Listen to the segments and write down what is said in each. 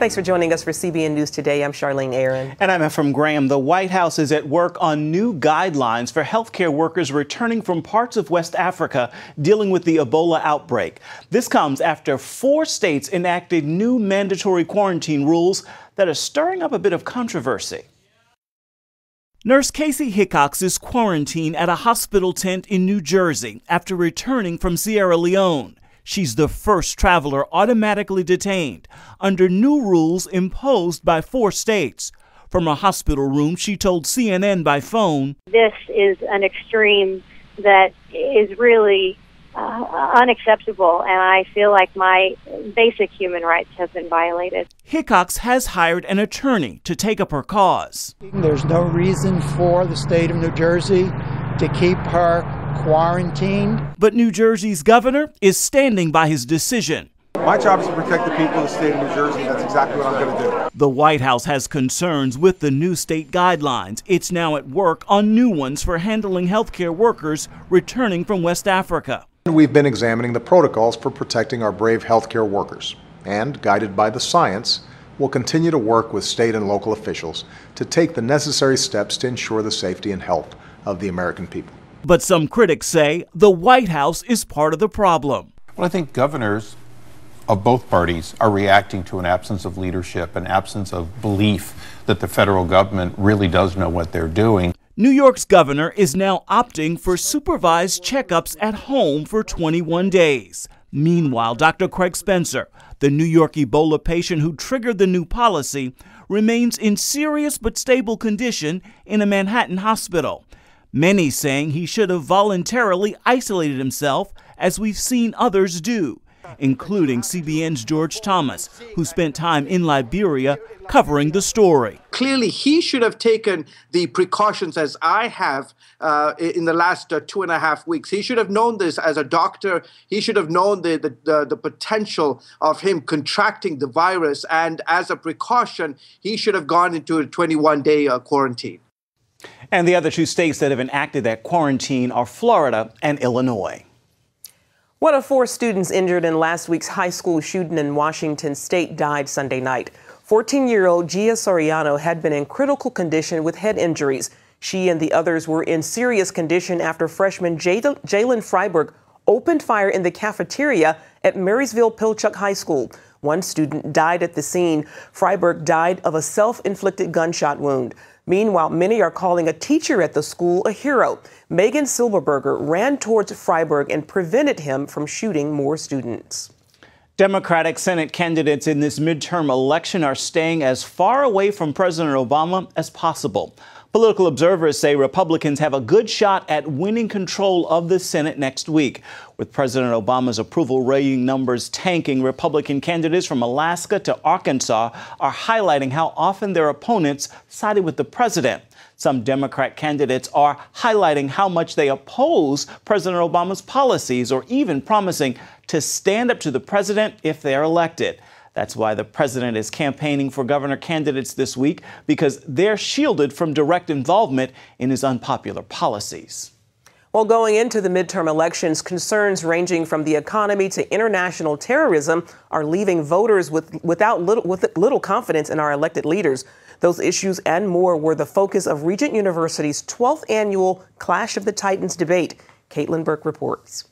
Thanks for joining us for CBN News Today. I'm Charlene Aaron. And I'm Ephraim Graham. The White House is at work on new guidelines for healthcare workers returning from parts of West Africa dealing with the Ebola outbreak. This comes after 4 states enacted new mandatory quarantine rules that are stirring up a bit of controversy. Nurse Casey Hickox is quarantined at a hospital tent in New Jersey after returning from Sierra Leone. She's the first traveler automatically detained under new rules imposed by 4 states. From a hospital room, she told CNN by phone, "This is an extreme that is really unacceptable, and I feel like my basic human rights have been violated." Hickox has hired an attorney to take up her cause. There's no reason for the state of New Jersey to keep her quarantined. But New Jersey's governor is standing by his decision. My job is to protect the people of the state of New Jersey. That's exactly what I'm going to do. The White House has concerns with the new state guidelines. It's now at work on new ones for handling healthcare workers returning from West Africa. We've been examining the protocols for protecting our brave healthcare workers, and guided by the science, we'll continue to work with state and local officials to take the necessary steps to ensure the safety and health of the American people. But some critics say the White House is part of the problem. Well, I think governors of both parties are reacting to an absence of leadership, an absence of belief that the federal government really does know what they're doing. New York's governor is now opting for supervised checkups at home for 21 days. Meanwhile, Dr. Craig Spencer, the New York Ebola patient who triggered the new policy, remains in serious but stable condition in a Manhattan hospital. Many saying he should have voluntarily isolated himself, as we've seen others do, including CBN's George Thomas, who spent time in Liberia covering the story. Clearly, he should have taken the precautions as I have in the last 2.5 weeks. He should have known this as a doctor. He should have known the potential of him contracting the virus. And as a precaution, he should have gone into a 21-day quarantine. And the other 2 states that have enacted that quarantine are Florida and Illinois. One of 4 students injured in last week's high school shooting in Washington state died Sunday night. 14-year-old Gia Soriano had been in critical condition with head injuries. She and the others were in serious condition after freshman Jalen Freiberg opened fire in the cafeteria at Marysville-Pilchuck High School. One student died at the scene. Freiberg died of a self-inflicted gunshot wound. Meanwhile, many are calling a teacher at the school a hero. Megan Silverberger ran towards Freiberg and prevented him from shooting more students. Democratic Senate candidates in this midterm election are staying as far away from President Obama as possible. Political observers say Republicans have a good shot at winning control of the Senate next week. With President Obama's approval rating numbers tanking, Republican candidates from Alaska to Arkansas are highlighting how often their opponents sided with the president. Some Democrat candidates are highlighting how much they oppose President Obama's policies, or even promising to stand up to the president if they are elected. That's why the president is campaigning for governor candidates this week, because they're shielded from direct involvement in his unpopular policies. Well, going into the midterm elections, concerns ranging from the economy to international terrorism are leaving voters with little confidence in our elected leaders. Those issues and more were the focus of Regent University's 12th annual Clash of the Titans debate. Caitlin Burke reports.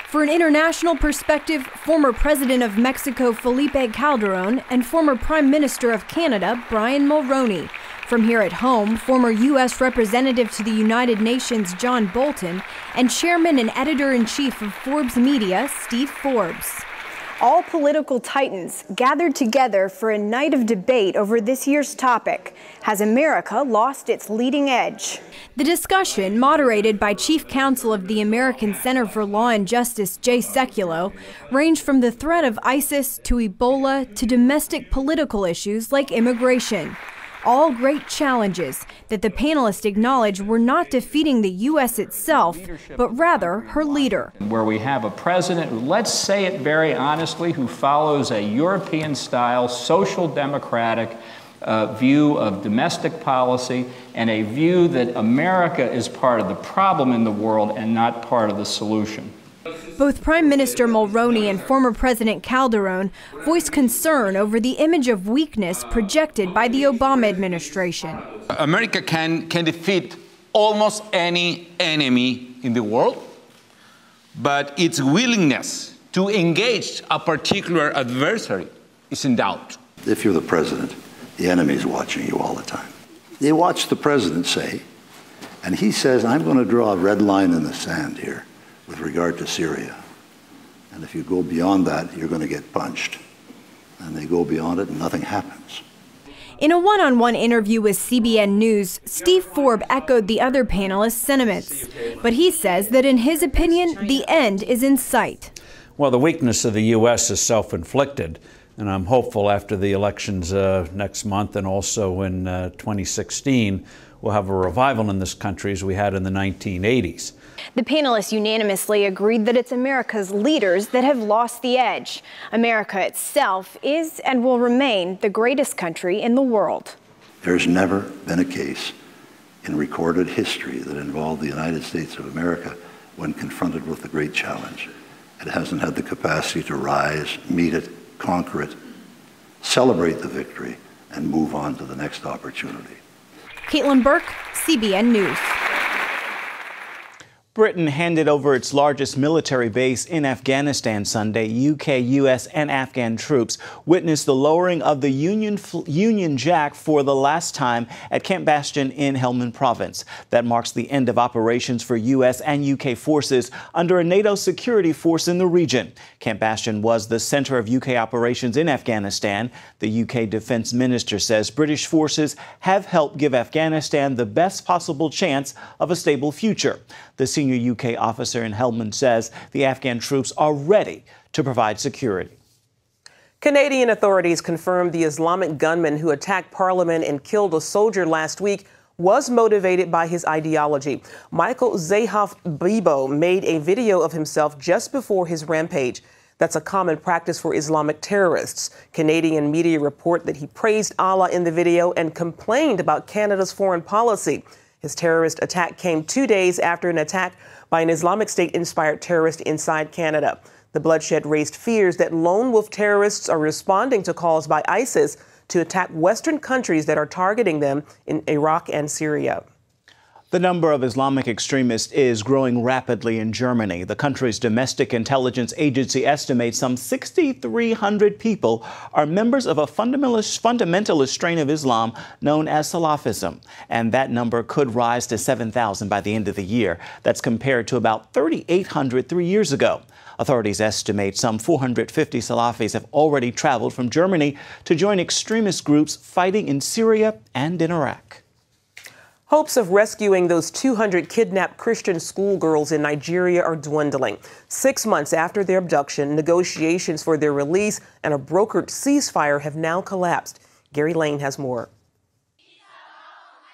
For an international perspective, former President of Mexico Felipe Calderón and former Prime Minister of Canada Brian Mulroney. From here at home, former U.S. Representative to the United Nations John Bolton and Chairman and Editor-in-Chief of Forbes Media Steve Forbes. All political titans gathered together for a night of debate over this year's topic. Has America lost its leading edge? The discussion, moderated by Chief Counsel of the American Center for Law and Justice Jay Sekulow, ranged from the threat of ISIS to Ebola to domestic political issues like immigration. All great challenges that the panelists acknowledge were not defeating the U.S. itself, but rather her leader. Where we have a president who, let's say it very honestly, who follows a European-style social democratic view of domestic policy and a view that America is part of the problem in the world and not part of the solution. Both Prime Minister Mulroney and former President Calderon voiced concern over the image of weakness projected by the Obama administration. America can defeat almost any enemy in the world, but its willingness to engage a particular adversary is in doubt. If you're the president, the enemy is watching you all the time. They watch the president say, and he says, I'm going to draw a red line in the sand here with regard to Syria. And if you go beyond that, you're going to get punched. And they go beyond it and nothing happens. In a one-on-one interview with CBN News, Steve Forbes echoed the other panelists' sentiments. But he says that in his opinion, the end is in sight. Well, the weakness of the U.S. is self-inflicted. And I'm hopeful after the elections next month and also in 2016, we'll have a revival in this country as we had in the 1980s. The panelists unanimously agreed that it's America's leaders that have lost the edge. America itself is and will remain the greatest country in the world. There's never been a case in recorded history that involved the United States of America when confronted with the great challenge. It hasn't had the capacity to rise, meet it, conquer it, celebrate the victory, and move on to the next opportunity. Caitlin Burke, CBN News. Britain handed over its largest military base in Afghanistan Sunday. UK, US, and Afghan troops witnessed the lowering of the Union Jack for the last time at Camp Bastion in Helmand Province. That marks the end of operations for US and UK forces under a NATO security force in the region. Camp Bastion was the center of UK operations in Afghanistan. The UK Defense Minister says British forces have helped give Afghanistan the best possible chance of a stable future. The senior UK officer in Helmand says the Afghan troops are ready to provide security. Canadian authorities confirmed the Islamic gunman who attacked Parliament and killed a soldier last week was motivated by his ideology. Michael Zahaf Bibo made a video of himself just before his rampage. That's a common practice for Islamic terrorists. Canadian media report that he praised Allah in the video and complained about Canada's foreign policy. His terrorist attack came 2 days after an attack by an Islamic State-inspired terrorist inside Canada. The bloodshed raised fears that lone wolf terrorists are responding to calls by ISIS to attack Western countries that are targeting them in Iraq and Syria. The number of Islamic extremists is growing rapidly in Germany. The country's domestic intelligence agency estimates some 6,300 people are members of a fundamentalist strain of Islam known as Salafism. And that number could rise to 7,000 by the end of the year. That's compared to about 3,800 3 years ago. Authorities estimate some 450 Salafis have already traveled from Germany to join extremist groups fighting in Syria and in Iraq. Hopes of rescuing those 200 kidnapped Christian schoolgirls in Nigeria are dwindling. 6 months after their abduction, negotiations for their release and a brokered ceasefire have now collapsed. Gary Lane has more.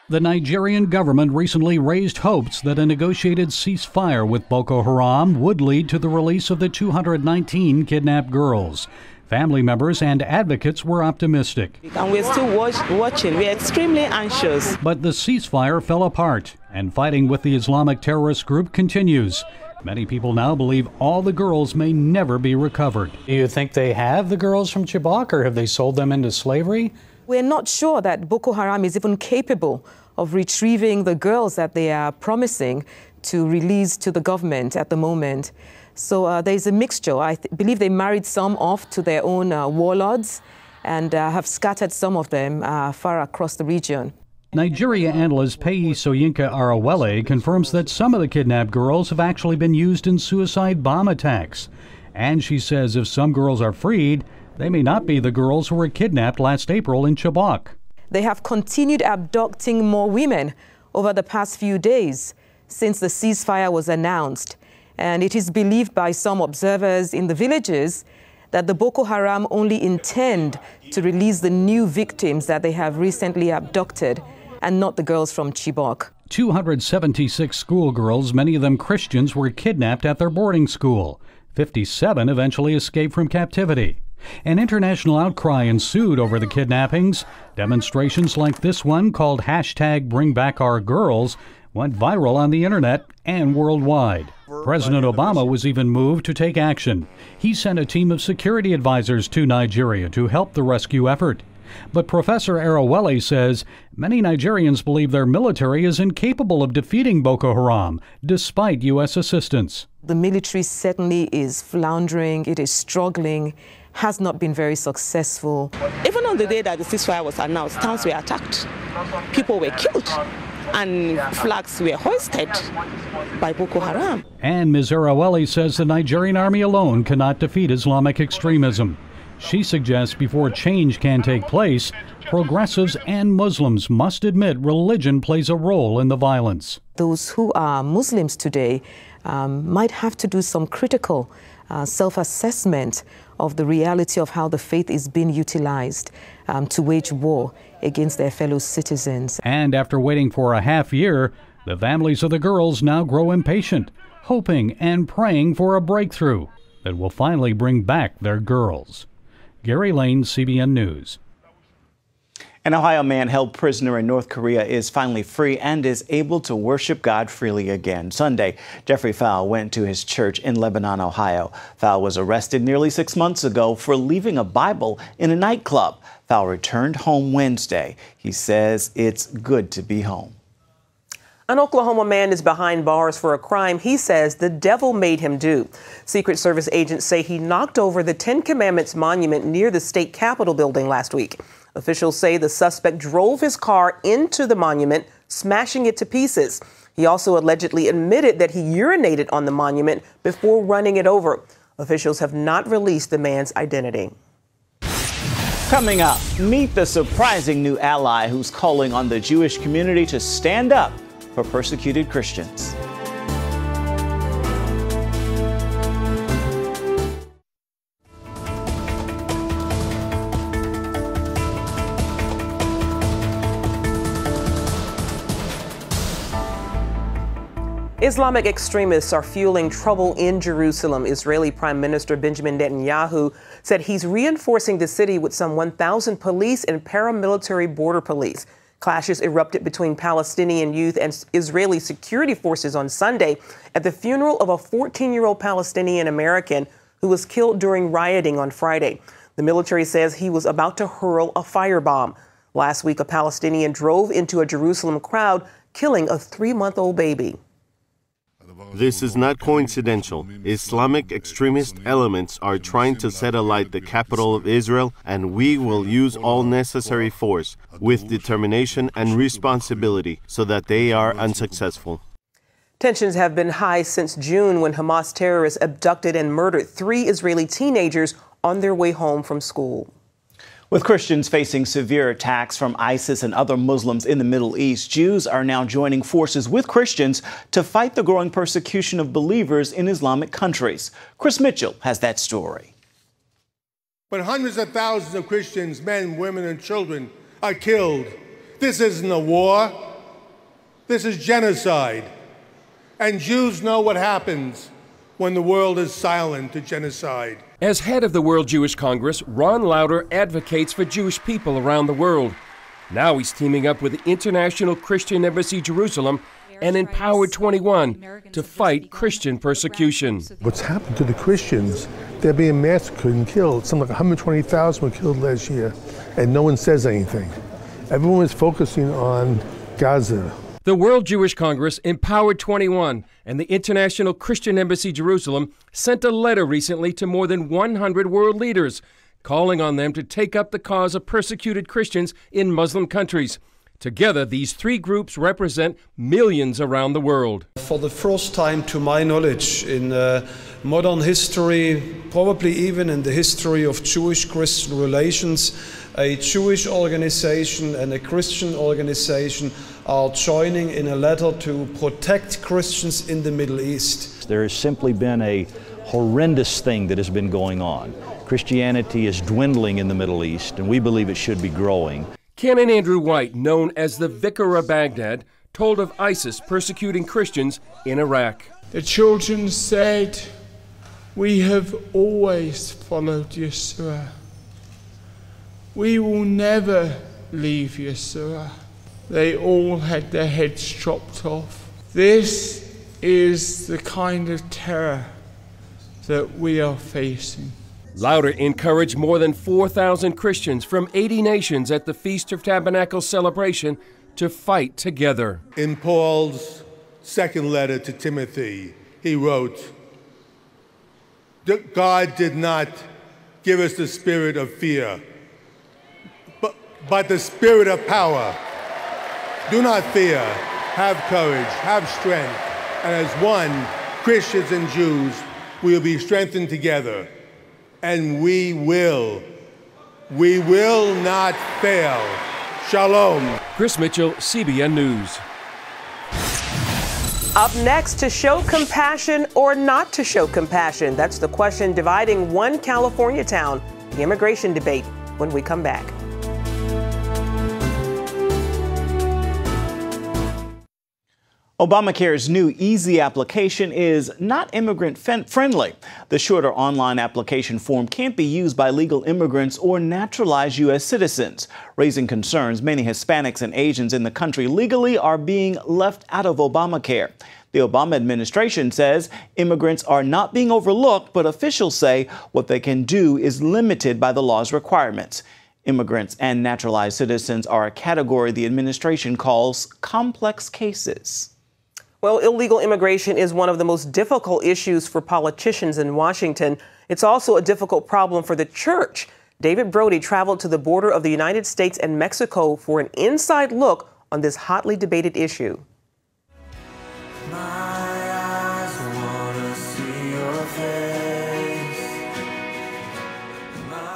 The Nigerian government recently raised hopes that a negotiated ceasefire with Boko Haram would lead to the release of the 219 kidnapped girls. Family members and advocates were optimistic. And we're still watching. We're extremely anxious. But the ceasefire fell apart, and fighting with the Islamic terrorist group continues. Many people now believe all the girls may never be recovered. Do you think they have the girls from Chibok, or have they sold them into slavery? We're not sure that Boko Haram is even capable of retrieving the girls that they are promising to release to the government at the moment. So there's a mixture. I believe they married some off to their own warlords and have scattered some of them far across the region. Nigeria analyst Peyi Soyinka Arawele confirms that some of the kidnapped girls have actually been used in suicide bomb attacks. And she says if some girls are freed, they may not be the girls who were kidnapped last April in Chibok. They have continued abducting more women over the past few days since the ceasefire was announced. And it is believed by some observers in the villages that the Boko Haram only intend to release the new victims that they have recently abducted and not the girls from Chibok. 276 schoolgirls, many of them Christians, were kidnapped at their boarding school. 57 eventually escaped from captivity. An international outcry ensued over the kidnappings. Demonstrations like this one, called #BringBackOurGirls, went viral on the internet and worldwide. President Obama was even moved to take action. He sent a team of security advisors to Nigeria to help the rescue effort. But Professor Arowele says many Nigerians believe their military is incapable of defeating Boko Haram, despite U.S. assistance. The military certainly is floundering, it is struggling, has not been very successful. Even on the day that the ceasefire was announced, towns were attacked, people were killed, and flags were hoisted by Boko Haram. And Ms. Arowele says the Nigerian army alone cannot defeat Islamic extremism. She suggests before change can take place, progressives and Muslims must admit religion plays a role in the violence. Those who are Muslims today might have to do some critical self-assessment of the reality of how the faith is being utilized to wage war against their fellow citizens. And after waiting for a half year, the families of the girls now grow impatient, hoping and praying for a breakthrough that will finally bring back their girls. Gary Lane, CBN News. An Ohio man held prisoner in North Korea is finally free and is able to worship God freely again. Sunday, Jeffrey Fowl went to his church in Lebanon, Ohio. Fowl was arrested nearly 6 months ago for leaving a Bible in a nightclub. Fowl returned home Wednesday. He says it's good to be home. An Oklahoma man is behind bars for a crime he says the devil made him do. Secret Service agents say he knocked over the 10 Commandments monument near the state Capitol building last week. Officials say the suspect drove his car into the monument, smashing it to pieces. He also allegedly admitted that he urinated on the monument before running it over. Officials have not released the man's identity. Coming up, meet the surprising new ally who's calling on the Jewish community to stand up for persecuted Christians. Islamic extremists are fueling trouble in Jerusalem. Israeli Prime Minister Benjamin Netanyahu said he's reinforcing the city with some 1,000 police and paramilitary border police. Clashes erupted between Palestinian youth and Israeli security forces on Sunday at the funeral of a 14-year-old Palestinian American who was killed during rioting on Friday. The military says he was about to hurl a firebomb. Last week, a Palestinian drove into a Jerusalem crowd, killing a 3-month-old baby. This is not coincidental. Islamic extremist elements are trying to set alight the capital of Israel, and we will use all necessary force with determination and responsibility so that they are unsuccessful. Tensions have been high since June when Hamas terrorists abducted and murdered 3 Israeli teenagers on their way home from school. With Christians facing severe attacks from ISIS and other Muslims in the Middle East, Jews are now joining forces with Christians to fight the growing persecution of believers in Islamic countries. Chris Mitchell has that story. When hundreds of thousands of Christians, men, women, and children are killed, this isn't a war. This is genocide. And Jews know what happens when the world is silent to genocide. As head of the World Jewish Congress, Ron Lauder advocates for Jewish people around the world. Now he's teaming up with the International Christian Embassy Jerusalem and Empowered 21 to fight Christian persecution. What's happened to the Christians? They're being massacred and killed. Something like 120,000 were killed last year, and no one says anything. Everyone is focusing on Gaza. The World Jewish Congress, Empowered 21, and the International Christian Embassy Jerusalem sent a letter recently to more than 100 world leaders, calling on them to take up the cause of persecuted Christians in Muslim countries. Together, these 3 groups represent millions around the world. For the first time, to my knowledge, in modern history, probably even in the history of Jewish-Christian relations, a Jewish organization and a Christian organization are joining in a letter to protect Christians in the Middle East. There has simply been a horrendous thing that has been going on. Christianity is dwindling in the Middle East, and we believe it should be growing. Canon Andrew White, known as the Vicar of Baghdad, told of ISIS persecuting Christians in Iraq. The children said, We have always followed Yeshua. We will never leave Yeshua. They all had their heads chopped off. This is the kind of terror that we are facing. Lauder encouraged more than 4,000 Christians from 80 nations at the Feast of Tabernacles celebration to fight together. In Paul's second letter to Timothy, he wrote, God did not give us the spirit of fear, but the spirit of power. Do not fear, have courage, have strength, and as one, Christians and Jews, we will be strengthened together, and we will not fail. Shalom. Chris Mitchell, CBN News. Up next, to show compassion or not to show compassion? That's the question dividing one California town, the immigration debate, when we come back. Obamacare's new easy application is not immigrant-friendly. The shorter online application form can't be used by legal immigrants or naturalized U.S. citizens, raising concerns many Hispanics and Asians in the country legally are being left out of Obamacare. The Obama administration says immigrants are not being overlooked, but officials say what they can do is limited by the law's requirements. Immigrants and naturalized citizens are a category the administration calls complex cases. Well, illegal immigration is one of the most difficult issues for politicians in Washington. It's also a difficult problem for the church. David Brody traveled to the border of the United States and Mexico for an inside look on this hotly debated issue.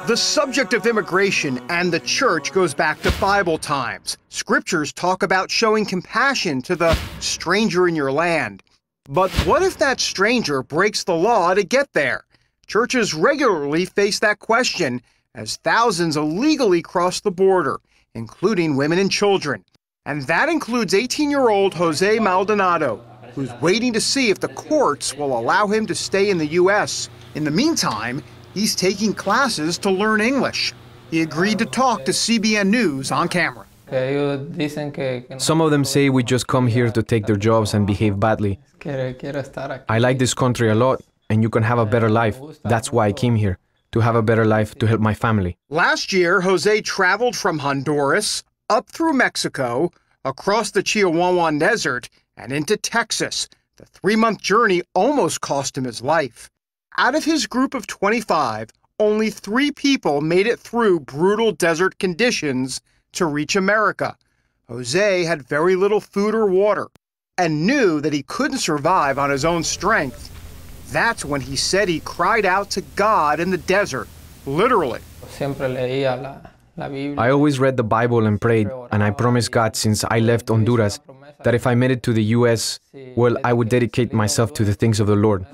The subject of immigration and the church goes back to Bible times. Scriptures talk about showing compassion to the stranger in your land. But what if that stranger breaks the law to get there? Churches regularly face that question as thousands illegally cross the border, including women and children. And that includes 18-year-old Jose Maldonado, who's waiting to see if the courts will allow him to stay in the U.S. In the meantime, he's taking classes to learn English. He agreed to talk to CBN News on camera. Some of them say we just come here to take their jobs and behave badly. I like this country a lot, and you can have a better life. That's why I came here, to have a better life, to help my family. Last year, Jose traveled from Honduras, up through Mexico, across the Chihuahuan Desert, and into Texas. The 3-month journey almost cost him his life. Out of his group of 25, only 3 people made it through brutal desert conditions to reach America. Jose had very little food or water and knew that he couldn't survive on his own strength. That's when he said he cried out to God in the desert, literally. I always read the Bible and prayed, and I promised God since I left Honduras that if I made it to the U.S., well, I would dedicate myself to the things of the Lord.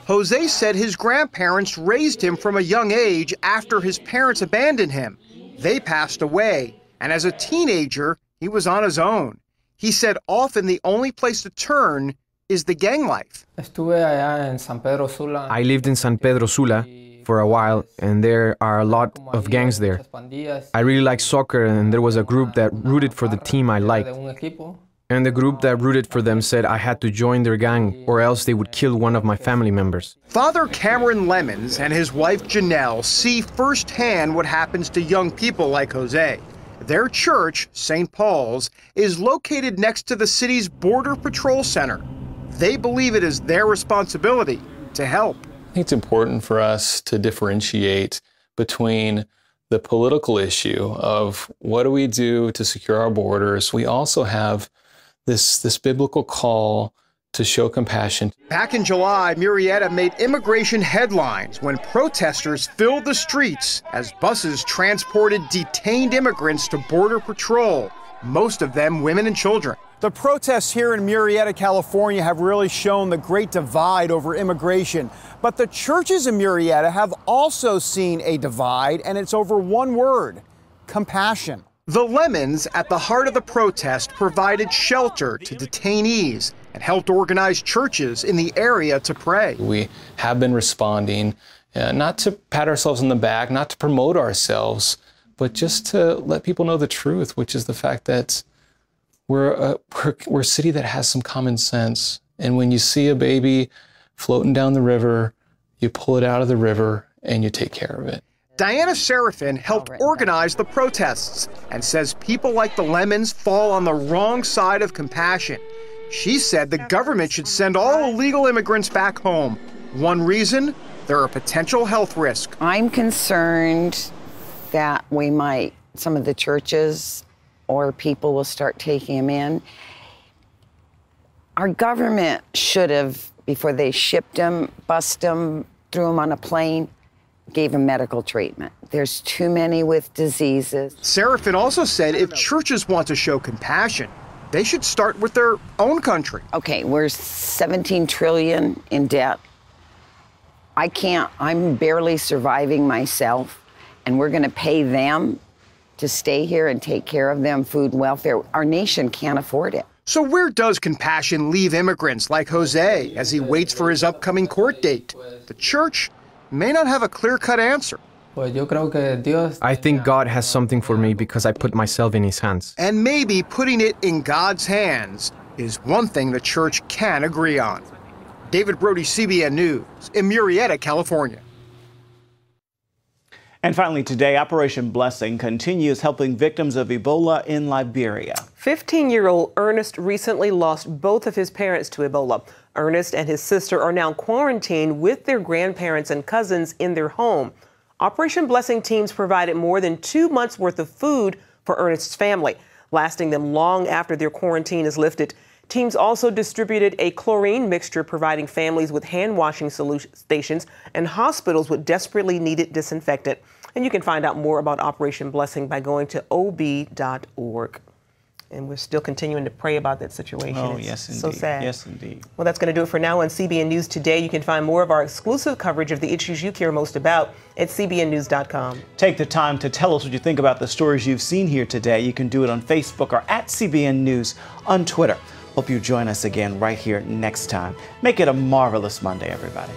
Jose said his grandparents raised him from a young age after his parents abandoned him. They passed away, and as a teenager, he was on his own. He said often the only place to turn is the gang life. I lived in San Pedro Sula for a while, and there are a lot of gangs there. I really like soccer, and there was a group that rooted for the team I liked. And the group that rooted for them said I had to join their gang or else they would kill one of my family members. Father Cameron Lemons and his wife Janelle see firsthand what happens to young people like Jose. Their church, St. Paul's, is located next to the city's Border Patrol Center. They believe it is their responsibility to help. I think it's important for us to differentiate between the political issue of what do we do to secure our borders. We also have this biblical call to show compassion. Back in July, Murrieta made immigration headlines when protesters filled the streets as buses transported detained immigrants to Border Patrol, most of them women and children. The protests here in Murrieta, California have really shown the great divide over immigration. But the churches in Murrieta have also seen a divide, and it's over one word: compassion. The Lemons, at the heart of the protest, provided shelter to detainees and helped organize churches in the area to pray. We have been responding, not to pat ourselves on the back, not to promote ourselves, but just to let people know the truth, which is the fact that we're a city that has some common sense. And when you see a baby floating down the river, you pull it out of the river and you take care of it. Diana Seraphin helped organize the protests and says people like the Lemons fall on the wrong side of compassion. She said the government should send all illegal immigrants back home. One reason, they're a potential health risk. I'm concerned that some of the churches or people will start taking them in. Our government should have, before they shipped them, bussed them, threw them on a plane, gave them medical treatment. There's too many with diseases. Seraphin also said if churches want to show compassion, they should start with their own country. Okay, we're $17 trillion in debt. I'm barely surviving myself, and we're gonna pay them to stay here and take care of them, food and welfare. Our nation can't afford it. So where does compassion leave immigrants like Jose as he waits for his upcoming court date? The church may not have a clear-cut answer. I think God has something for me because I put myself in his hands. And maybe putting it in God's hands is one thing the church can agree on. David Brody, CBN News, in Murrieta, California. And finally today, Operation Blessing continues helping victims of Ebola in Liberia. 15-year-old Ernest recently lost both of his parents to Ebola. Ernest and his sister are now quarantined with their grandparents and cousins in their home. Operation Blessing teams provided more than 2 months' worth of food for Ernest's family, lasting them long after their quarantine is lifted. Teams also distributed a chlorine mixture, providing families with hand-washing stations and hospitals with desperately needed disinfectant. And you can find out more about Operation Blessing by going to ob.org. And we're still continuing to pray about that situation. Oh, yes, indeed. So sad. Yes, indeed. Well, that's going to do it for now on CBN News Today. You can find more of our exclusive coverage of the issues you care most about at cbnnews.com. Take the time to tell us what you think about the stories you've seen here today. You can do it on Facebook or at CBN News on Twitter. Hope you join us again right here next time. Make it a marvelous Monday, everybody.